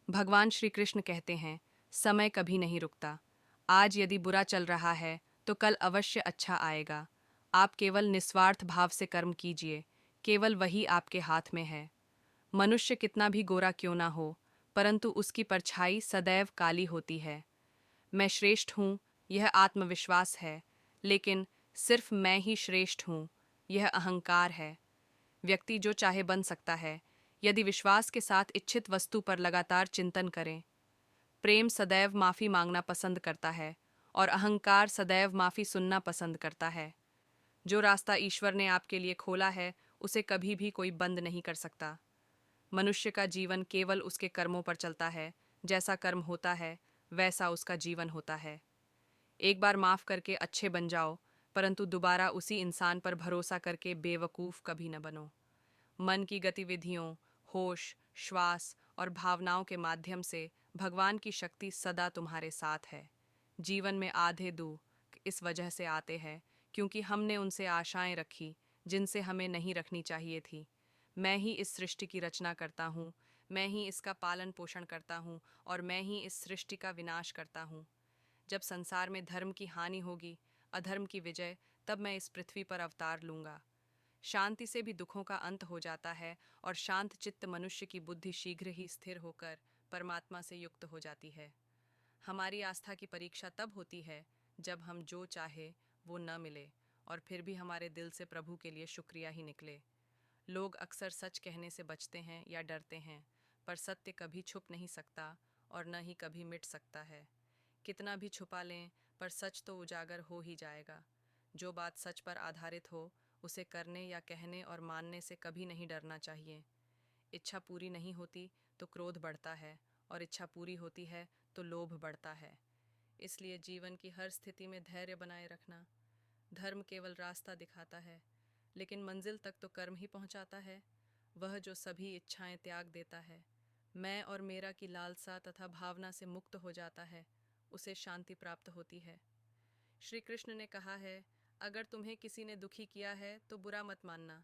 भगवान श्री कृष्ण कहते हैं, समय कभी नहीं रुकता। आज यदि बुरा चल रहा है तो कल अवश्य अच्छा आएगा। आप केवल निस्वार्थ भाव से कर्म कीजिए, केवल वही आपके हाथ में है। मनुष्य कितना भी गोरा क्यों ना हो, परंतु उसकी परछाई सदैव काली होती है। मैं श्रेष्ठ हूँ, यह आत्मविश्वास है, लेकिन सिर्फ मैं ही श्रेष्ठ हूँ, यह अहंकार है। व्यक्ति जो चाहे बन सकता है, यदि विश्वास के साथ इच्छित वस्तु पर लगातार चिंतन करें। प्रेम सदैव माफ़ी मांगना पसंद करता है और अहंकार सदैव माफ़ी सुनना पसंद करता है। जो रास्ता ईश्वर ने आपके लिए खोला है, उसे कभी भी कोई बंद नहीं कर सकता। मनुष्य का जीवन केवल उसके कर्मों पर चलता है। जैसा कर्म होता है, वैसा उसका जीवन होता है। एक बार माफ़ करके अच्छे बन जाओ, परंतु दोबारा उसी इंसान पर भरोसा करके बेवकूफ़ कभी न बनो। मन की गतिविधियों, होश, श्वास और भावनाओं के माध्यम से भगवान की शक्ति सदा तुम्हारे साथ है। जीवन में आधे दुख इस वजह से आते हैं क्योंकि हमने उनसे आशाएं रखी जिनसे हमें नहीं रखनी चाहिए थी। मैं ही इस सृष्टि की रचना करता हूँ, मैं ही इसका पालन पोषण करता हूँ और मैं ही इस सृष्टि का विनाश करता हूँ। जब संसार में धर्म की हानि होगी, अधर्म की विजय, तब मैं इस पृथ्वी पर अवतार लूंगा। शांति से भी दुखों का अंत हो जाता है और शांत चित्त मनुष्य की बुद्धि शीघ्र ही स्थिर होकर परमात्मा से युक्त हो जाती है। हमारी आस्था की परीक्षा तब होती है जब हम जो चाहे वो न मिले और फिर भी हमारे दिल से प्रभु के लिए शुक्रिया ही निकले। लोग अक्सर सच कहने से बचते हैं या डरते हैं, पर सत्य कभी छुप नहीं सकता और न ही कभी मिट सकता है। कितना भी छुपा लें, पर सच तो उजागर हो ही जाएगा। जो बात सच पर आधारित हो, उसे करने या कहने और मानने से कभी नहीं डरना चाहिए। इच्छा पूरी नहीं होती तो क्रोध बढ़ता है और इच्छा पूरी होती है तो लोभ बढ़ता है। इसलिए जीवन की हर स्थिति में धैर्य बनाए रखना। धर्म केवल रास्ता दिखाता है, लेकिन मंजिल तक तो कर्म ही पहुंचाता है। वह जो सभी इच्छाएं त्याग देता है, मैं और मेरा की लालसा तथा भावना से मुक्त हो जाता है, उसे शांति प्राप्त होती है। श्री कृष्ण ने कहा है, अगर तुम्हें किसी ने दुखी किया है तो बुरा मत मानना।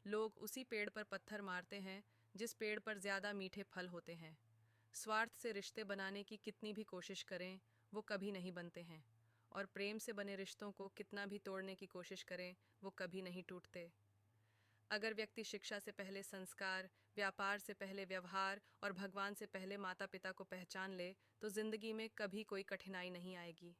लोग उसी पेड़ पर पत्थर मारते हैं जिस पेड़ पर ज़्यादा मीठे फल होते हैं। स्वार्थ से रिश्ते बनाने की कितनी भी कोशिश करें, वो कभी नहीं बनते हैं, और प्रेम से बने रिश्तों को कितना भी तोड़ने की कोशिश करें, वो कभी नहीं टूटते। अगर व्यक्ति शिक्षा से पहले संस्कार, व्यापार से पहले व्यवहार और भगवान से पहले माता पिता को पहचान ले, तो जिंदगी में कभी कोई कठिनाई नहीं आएगी।